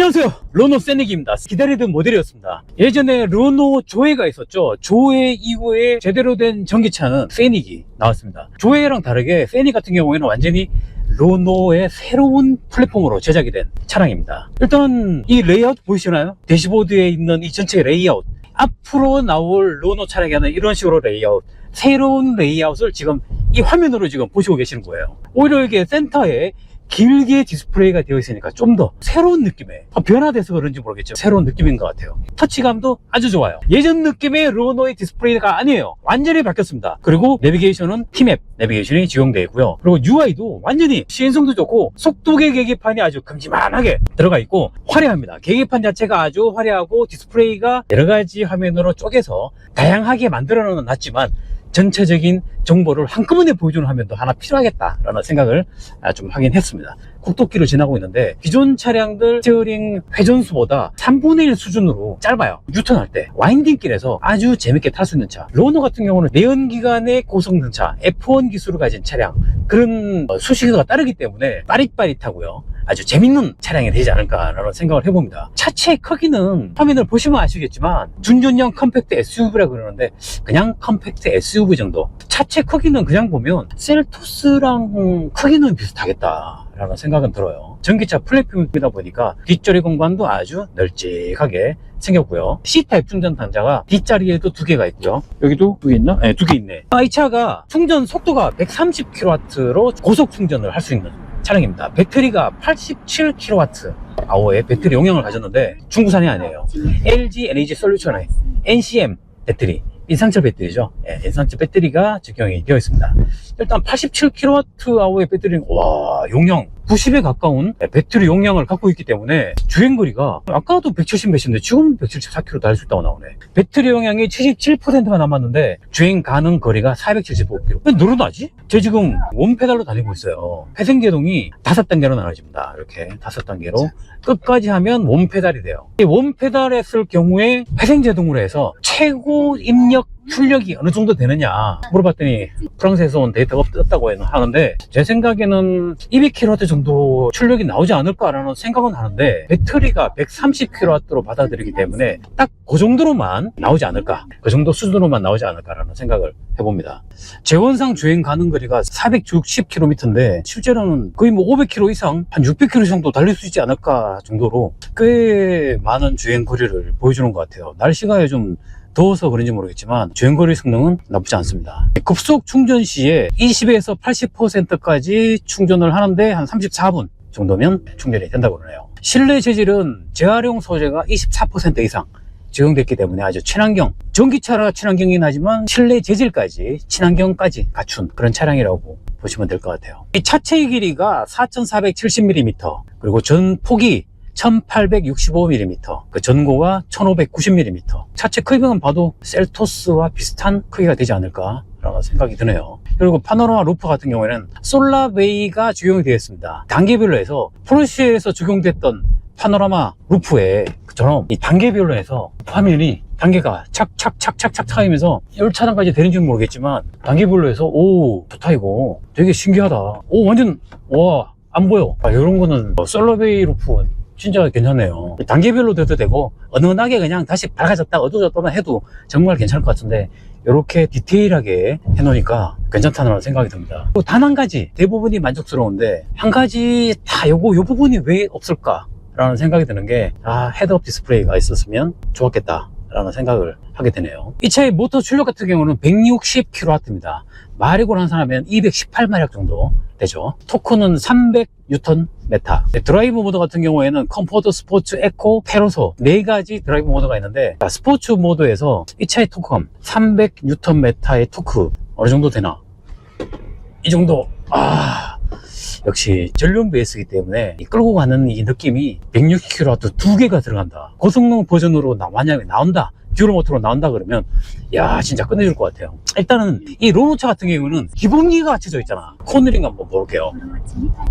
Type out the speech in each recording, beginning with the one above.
안녕하세요, 르노 세닉입니다. 기다리던 모델이었습니다. 예전에 르노 조에가 있었죠. 조에 이후에 제대로 된 전기차는 세닉이 나왔습니다. 조에랑 다르게 세닉 같은 경우에는 완전히 르노의 새로운 플랫폼으로 제작이 된 차량입니다. 일단 이 레이아웃 보이시나요? 대시보드에 있는 이 전체 레이아웃, 앞으로 나올 르노 차량에는 이런 식으로 레이아웃, 새로운 레이아웃을 지금 이 화면으로 지금 보시고 계시는 거예요. 오히려 이게 센터에 길게 디스플레이가 되어 있으니까 좀 더 새로운 느낌의, 변화돼서 그런지 모르겠죠, 새로운 느낌인 것 같아요. 터치감도 아주 좋아요. 예전 느낌의 르노의 디스플레이가 아니에요. 완전히 바뀌었습니다. 그리고 내비게이션은 T맵 내비게이션이 적용되어 있고요. 그리고 UI도 완전히 시인성도 좋고 속도계 계기판이 아주 큼지막하게 들어가 있고 화려합니다. 계기판 자체가 아주 화려하고 디스플레이가 여러가지 화면으로 쪼개서 다양하게 만들어 놨지만 전체적인 정보를 한꺼번에 보여주는 화면도 하나 필요하겠다라는 생각을 좀 하긴 했습니다. 국도길을 지나고 있는데 기존 차량들 스티어링 회전수보다 3분의 1 수준으로 짧아요. 유턴할 때 와인딩길에서 아주 재밌게 탈 수 있는 차. 르노 같은 경우는 내연기관의 고성능차, F1 기술을 가진 차량, 그런 수식어가 따르기 때문에 빠릿빠릿하고요, 아주 재밌는 차량이 되지 않을까라는 생각을 해봅니다. 차체의 크기는 화면을 보시면 아시겠지만 준전형 컴팩트 SUV라고 그러는데 그냥 컴팩트 SUV 정도. 차체 크기는 그냥 보면 셀토스랑 크기는 비슷하겠다라는 생각은 들어요. 전기차 플랫폼이다 보니까 뒷자리 공간도 아주 널찍하게 생겼고요. C타입 충전 단자가 뒷자리에도 2개가 있고요. 여기도 2개 있나? 네, 2개 있네. 이 차가 충전 속도가 130kW로 고속 충전을 할 수 있는 차량입니다. 배터리가 87kWh의 배터리 용량을 가졌는데 중국산이 아니에요. LG 에너지 솔루션의 NCM 배터리, 인산철 배터리죠. 예, 인산철 배터리가 적용이 되어 있습니다. 일단 87kWh의 배터리는 용량 90에 가까운 배터리 용량을 갖고 있기 때문에 주행거리가 아까도 170 몇인데 지금 174km 달릴 수 있다고 나오네. 배터리 용량이 77%가 남았는데 주행 가능 거리가 475km. 왜 늘어나지? 저 지금 원페달로 달리고 있어요. 회생제동이 5단계로 나눠집니다. 이렇게 5단계로 끝까지 하면 원페달이 돼요. 이 원페달에 쓸 경우에 회생제동으로 해서 최고 입력 출력이 어느 정도 되느냐 물어봤더니 프랑스에서 온 데이터가 떴다고 하는데 제 생각에는 200kW 정도 출력이 나오지 않을까라는 생각은 하는데 배터리가 130kW로 받아들이기 때문에 딱 그 정도로만 나오지 않을까, 그 정도 수준으로만 나오지 않을까라는 생각을 해봅니다. 재원상 주행 가능 거리가 460km인데 실제로는 거의 500km 이상, 한 600km 정도 달릴 수 있지 않을까 정도로 꽤 많은 주행 거리를 보여주는 것 같아요. 날씨가 좀 더워서 그런지 모르겠지만 주행거리 성능은 나쁘지 않습니다. 급속 충전 시에 20에서 80%까지 충전을 하는데 한 34분 정도면 충전이 된다고 그러네요. 실내 재질은 재활용 소재가 24% 이상 적용됐기 때문에 아주 친환경, 전기차라 친환경이긴 하지만 실내 재질까지 친환경까지 갖춘 그런 차량이라고 보시면 될 것 같아요. 이 차체의 길이가 4470mm, 그리고 전 폭이 1865mm, 그 전고가 1590mm. 차체 크기만 봐도 셀토스와 비슷한 크기가 되지 않을까 라는 생각이 드네요. 그리고 파노라마 루프 같은 경우에는 솔라베이가 적용이 되어 있습니다. 단계별로 해서 포르쉐에서 적용됐던 파노라마 루프에 그처럼 이 단계별로 해서 화면이 단계가 착착착착착 하면서 10차단까지 되는지는 모르겠지만 단계별로 해서 좋다, 이거 되게 신기하다, 완전 안 보여. 이런 거는 솔라베이 루프 진짜 괜찮네요. 단계별로 돼도 되고 은은하게 그냥 다시 밝아졌다 어두워졌다만 해도 정말 괜찮을 것 같은데 이렇게 디테일하게 해놓으니까 괜찮다는 생각이 듭니다. 단 한 가지, 대부분이 만족스러운데 한 가지 요 부분이 왜 없을까 라는 생각이 드는 게 헤드업 디스플레이가 있었으면 좋았겠다 라는 생각을 하게 되네요. 이 차의 모터 출력 같은 경우는 160kW입니다. 마력으로 환산하면 218마력 정도 되죠. 토크는 300Nm. 드라이브 모드 같은 경우에는 컴포트, 스포츠, 에코, 페로소 4가지 드라이브 모드가 있는데 스포츠 모드에서 이 차의 토크감 300Nm의 토크 어느 정도 되나? 이 정도. 역시 전륜 베이스이기 때문에 끌고 가는 이 느낌이 160kW 2개가 들어간다, 고성능 버전으로 만약에 나온다 듀얼 모터로 나온다 그러면 야 진짜 끝내줄 것 같아요. 일단은 이 르노차 같은 경우는 기본기가 갖춰져 있잖아. 코너링 한번 볼게요.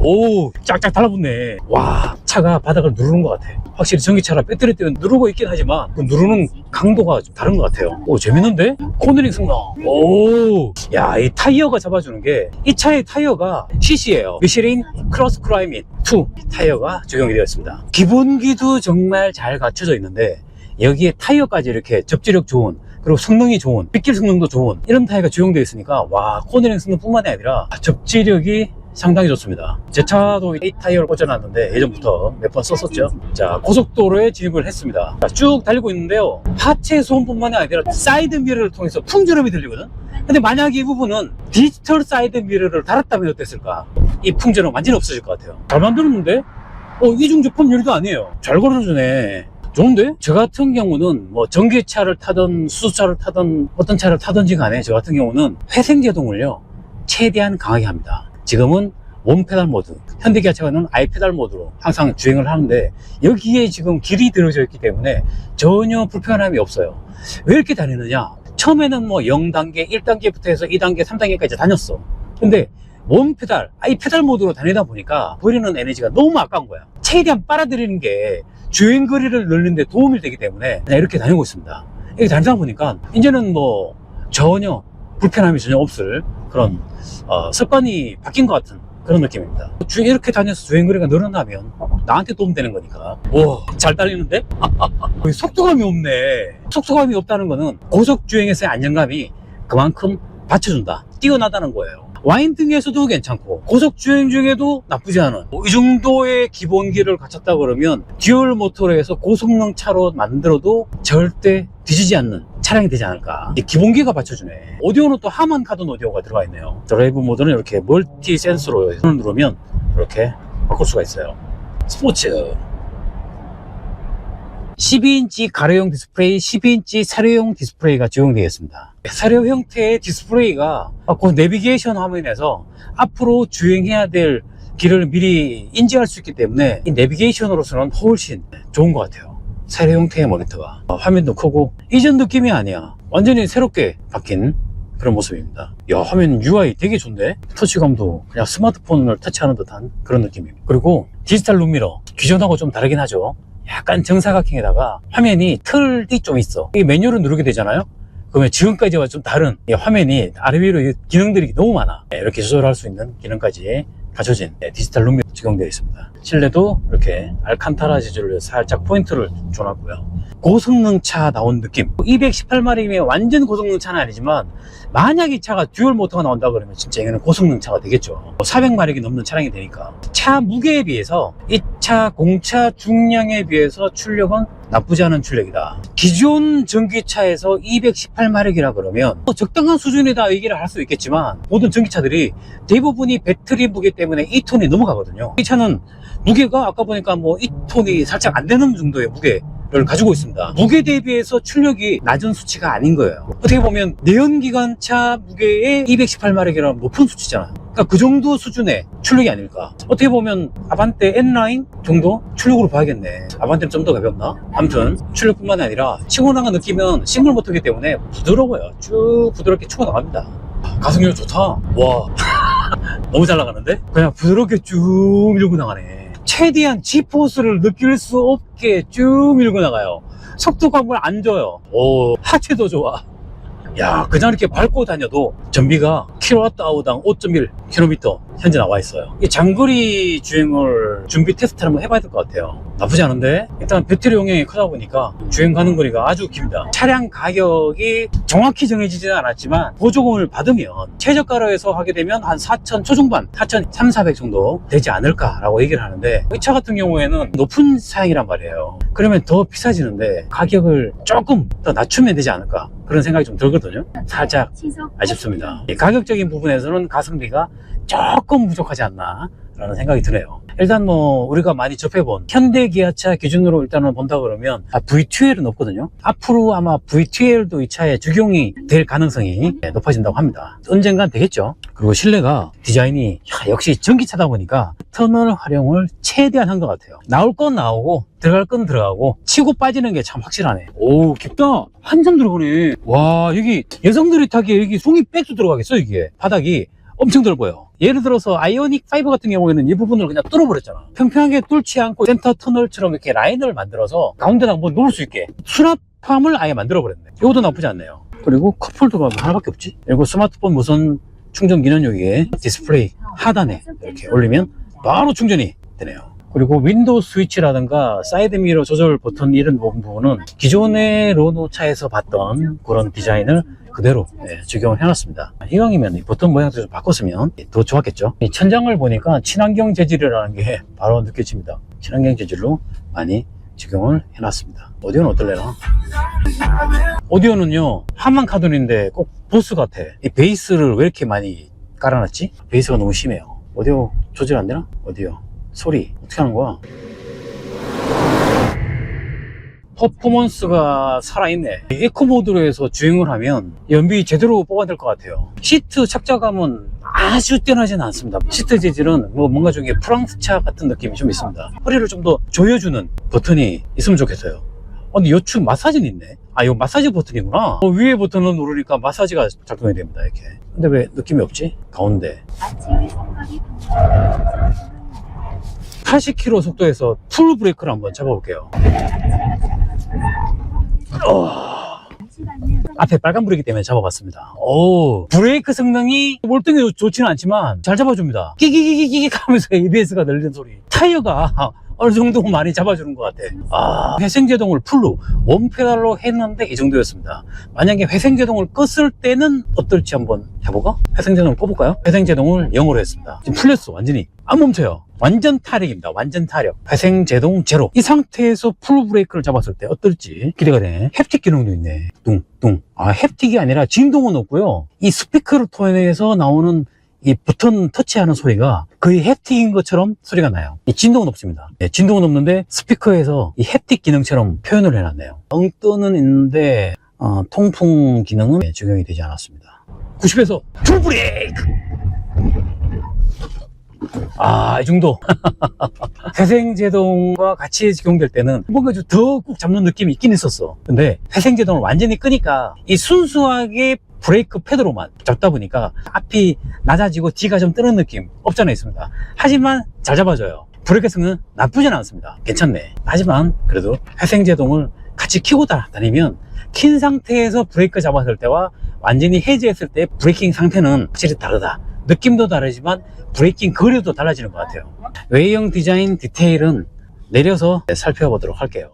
오 쫙쫙 달라붙네. 와 차가 바닥을 누르는 것 같아. 확실히 전기차라 배터리 때문에 누르고 있긴 하지만 그 누르는 강도가 좀 다른 것 같아요. 오 재밌는데? 코너링 승능. 오 야 이 타이어가 잡아주는 게 이 차의 타이어가 CC예요. 미쉐린 크로스 클라이밋 2 타이어가 적용이 되어 있습니다. 기본기도 정말 잘 갖춰져 있는데 여기에 타이어까지 이렇게 접지력 좋은 그리고 성능이 좋은 빗길 성능도 좋은 이런 타이어가 적용되어 있으니까 와 코너링 성능뿐만이 아니라 접지력이 상당히 좋습니다. 제 차도 이 타이어를 꽂아놨는데 예전부터 몇 번 썼었죠. 자 고속도로에 진입을 했습니다. 자, 쭉 달리고 있는데요 하체 소음뿐만이 아니라 사이드 미러를 통해서 풍절음이 들리거든. 근데 만약 이 부분은 디지털 사이드 미러를 달았다면 어땠을까? 이 풍절음 완전히 없어질 것 같아요. 잘 만들었는데 이중 제품열도 아니에요. 잘 걸어주네. 좋은데? 저 같은 경우는 뭐 전기차를 타든 수소차를 타든 어떤 차를 타든지 간에 저 같은 경우는 회생제동을요 최대한 강하게 합니다. 지금은 원페달 모드, 현대기아차는 아이페달 모드로 항상 주행을 하는데 여기에 지금 길이 들어져 있기 때문에 전혀 불편함이 없어요. 왜 이렇게 다니느냐? 처음에는 뭐 0단계, 1단계부터 해서 2단계, 3단계까지 다녔어. 근데 원페달, 아이페달 모드로 다니다 보니까 버리는 에너지가 너무 아까운 거야. 최대한 빨아들이는 게 주행거리를 늘리는 데 도움이 되기 때문에 그냥 이렇게 다니고 있습니다. 이렇게 다니다 보니까 이제는 뭐 전혀 불편함이 전혀 없을 그런 습관이 바뀐 것 같은 그런 느낌입니다. 이렇게 다녀서 주행거리가 늘어나면 나한테 도움되는 거니까. 와, 잘 달리는데? 속도감이 없네. 속도감이 없다는 거는 고속 주행에서의 안정감이 그만큼 받쳐준다, 뛰어나다는 거예요. 와인딩에서도 괜찮고 고속 주행 중에도 나쁘지 않은 이 정도의 기본기를 갖췄다 그러면 듀얼 모터로 해서 고성능 차로 만들어도 절대 뒤지지 않는 차량이 되지 않을까. 이 기본기가 받쳐주네. 오디오는 또 하만 카든 오디오가 들어가 있네요. 드라이브 모드는 이렇게 멀티 센서로 누르면 이렇게 바꿀 수가 있어요. 스포츠 12인치 가로형 디스플레이, 12인치 사료형 디스플레이가 적용되어 있습니다. 사료 형태의 디스플레이가 그 내비게이션 화면에서 앞으로 주행해야 될 길을 미리 인지할 수 있기 때문에 이 내비게이션으로서는 훨씬 좋은 것 같아요. 사료 형태의 모니터가 화면도 크고 이전 느낌이 아니야. 완전히 새롭게 바뀐 그런 모습입니다. 야, 화면 UI 되게 좋은데? 터치감도 그냥 스마트폰을 터치하는 듯한 그런 느낌입니다. 그리고 디지털 룸미러 기존하고 좀 다르긴 하죠. 약간 정사각형에다가 화면이 틀이 좀 있어. 이 메뉴를 누르게 되잖아요. 그러면 지금까지와 좀 다른 화면이 아래 위로 기능들이 너무 많아. 이렇게 조절할 수 있는 기능까지 갖춰진 디지털 룸미러 적용되어 있습니다. 실내도 이렇게 알칸타라 재질로 살짝 포인트를 줘놨고요. 고성능차 나온 느낌. 218마력이면 완전 고성능차는 아니지만 만약 이 차가 듀얼 모터가 나온다 그러면 진짜 이거는 고성능차가 되겠죠. 400마력이 넘는 차량이 되니까. 차 무게에 비해서 이 차 공차 중량에 비해서 출력은 나쁘지 않은 출력이다. 기존 전기차에서 218마력이라 그러면 적당한 수준이다 얘기를 할 수 있겠지만 모든 전기차들이 대부분이 배터리 무게 때문에 2톤이 넘어가거든요. 이 차는 무게가 아까 보니까 뭐 2톤이 살짝 안 되는 정도의 무게를 가지고 있습니다. 무게 대비해서 출력이 낮은 수치가 아닌 거예요. 어떻게 보면 내연기관차 무게의 218마력이라는 높은 수치잖아요. 그러니까 그 정도 수준의 출력이 아닐까. 어떻게 보면 아반떼 N라인 정도 출력으로 봐야겠네. 아반떼는 좀 더 가볍나? 아무튼 출력뿐만 아니라 치고 나가 느끼면 싱글 모터이기 때문에 부드러워요. 쭉 부드럽게 치고 나갑니다. 가속력 좋다. 와 너무 잘 나가는데? 그냥 부드럽게 쭉 밀고 나가네. 최대한 G포스를 느낄 수 없게 쭉 밀고 나가요. 속도감을 안 줘요. 오, 하체도 좋아. 야, 그냥 이렇게 밟고 다녀도 전비가 kWh당 5.1km 현재 나와 있어요. 이 장거리 주행을 준비 테스트를 한번 해봐야 될 것 같아요. 나쁘지 않은데? 일단 배터리 용량이 크다 보니까 주행 가는 거리가 아주 깁니다. 차량 가격이 정확히 정해지지는 않았지만 보조금을 받으면 최저가로 해서 하게 되면 한 4천 초중반, 4,300 정도 되지 않을까라고 얘기를 하는데 이 차 같은 경우에는 높은 사양이란 말이에요. 그러면 더 비싸지는데 가격을 조금 더 낮추면 되지 않을까 그런 생각이 좀 들거든요. 살짝 아쉽습니다. 가격적인 부분에서는 가성비가 조금 부족하지 않나 라는 생각이 드네요. 일단 뭐 우리가 많이 접해본 현대 기아차 기준으로 일단은 본다 그러면 V2L은 없거든요. 앞으로 아마 V2L도 이 차에 적용이 될 가능성이 높아진다고 합니다. 언젠간 되겠죠. 그리고 실내가 디자인이 역시 전기차다 보니까 터널 활용을 최대한 한 것 같아요. 나올 건 나오고 들어갈 건 들어가고 치고 빠지는 게 참 확실하네. 오, 깊다. 한참 들어가네. 와, 여기 여성들이 타기에 여기 송이 백도 들어가겠어. 이게 바닥이 엄청 넓어요. 예를 들어서 아이오닉 5 같은 경우에는 이 부분을 그냥 뚫어버렸잖아. 평평하게 뚫지 않고 센터 터널처럼 이렇게 라인을 만들어서 가운데다 한번 놓을 수 있게 수납함을 아예 만들어버렸네. 이것도 나쁘지 않네요. 그리고 컵홀더가 하나밖에 없지. 그리고 스마트폰 무선 충전 기능 여기에 디스플레이 하단에 이렇게 올리면 바로 충전이 되네요. 그리고 윈도우 스위치라든가 사이드 미러 조절 버튼 이런 부분은 기존의 르노 차에서 봤던 그런 디자인을 그대로 적용을 해놨습니다. 이왕이면 이 버튼 모양도 좀 바꿨으면 더 좋았겠죠. 이 천장을 보니까 친환경 재질이라는 게 바로 느껴집니다. 친환경 재질로 많이 적용을 해놨습니다. 오디오는 어떨래나? 오디오는요, 하만 카돈인데 꼭 보스 같아. 이 베이스를 왜 이렇게 많이 깔아놨지? 베이스가 너무 심해요. 오디오 조절 안 되나? 오디오 소리 어떻게 하는 거야? 퍼포먼스가 살아있네. 에코 모드로 해서 주행을 하면 연비 제대로 뽑아낼 것 같아요. 시트 착자감은 아주 뛰어나진 않습니다. 시트 재질은 뭔가 좀 프랑스 차 같은 느낌이 좀 있습니다. 허리를 좀 더 조여주는 버튼이 있으면 좋겠어요. 근데 요축 마사지는 있네. 아, 이거 마사지 버튼이구나. 위에 버튼을 누르니까 마사지가 작동이 됩니다. 이렇게. 근데 왜 느낌이 없지? 가운데 80km 속도에서 풀 브레이크를 한번 잡아볼게요. 앞에 빨간 불이기 때문에 잡아봤습니다. 오, 브레이크 성능이 월등히 좋지는 않지만 잘 잡아줍니다. 끼기기기기 하면서 ABS가 늘리는 소리. 타이어가 어느 정도 많이 잡아주는 것 같아. 회생제동을 풀로 원페달로 했는데 이 정도였습니다. 만약에 회생제동을 껐을 때는 어떨지 한번 해볼까? 회생제동을 꺼볼까요? 회생제동을 0으로 했습니다. 지금 풀렸어. 완전히 안 멈춰요. 완전 타력입니다. 완전 타력. 회생제동 제로. 이 상태에서 풀 브레이크를 잡았을 때 어떨지 기대가 되네. 햅틱 기능도 있네. 뚱뚱. 햅틱이 아니라 진동은 없고요. 이 스피커를 통해서 나오는 이 버튼 터치하는 소리가 거의 햅틱인 것처럼 소리가 나요. 이 진동은 없습니다. 진동은 없는데 스피커에서 이 햅틱 기능처럼 표현을 해놨네요. 엉떠는 있는데 통풍 기능은 적용이 되지 않았습니다. 90에서 풀 브레이크! 이 정도. 회생제동과 같이 적용될 때는 뭔가 좀 더 꾹 잡는 느낌이 있긴 있었어. 근데 회생제동을 완전히 끄니까 이 순수하게 브레이크 패드로만 잡다 보니까 앞이 낮아지고 뒤가 좀 뜨는 느낌 없잖아 있습니다. 하지만 잘 잡아줘요. 브레이크 성능은 나쁘진 않습니다. 괜찮네. 하지만 그래도 회생제동을 같이 켜고 다니면 킨 상태에서 브레이크 잡았을 때와 완전히 해제했을 때 브레이킹 상태는 확실히 다르다. 느낌도 다르지만 브레이킹 거리도 달라지는 것 같아요. 외형 디자인 디테일은 내려서 살펴보도록 할게요.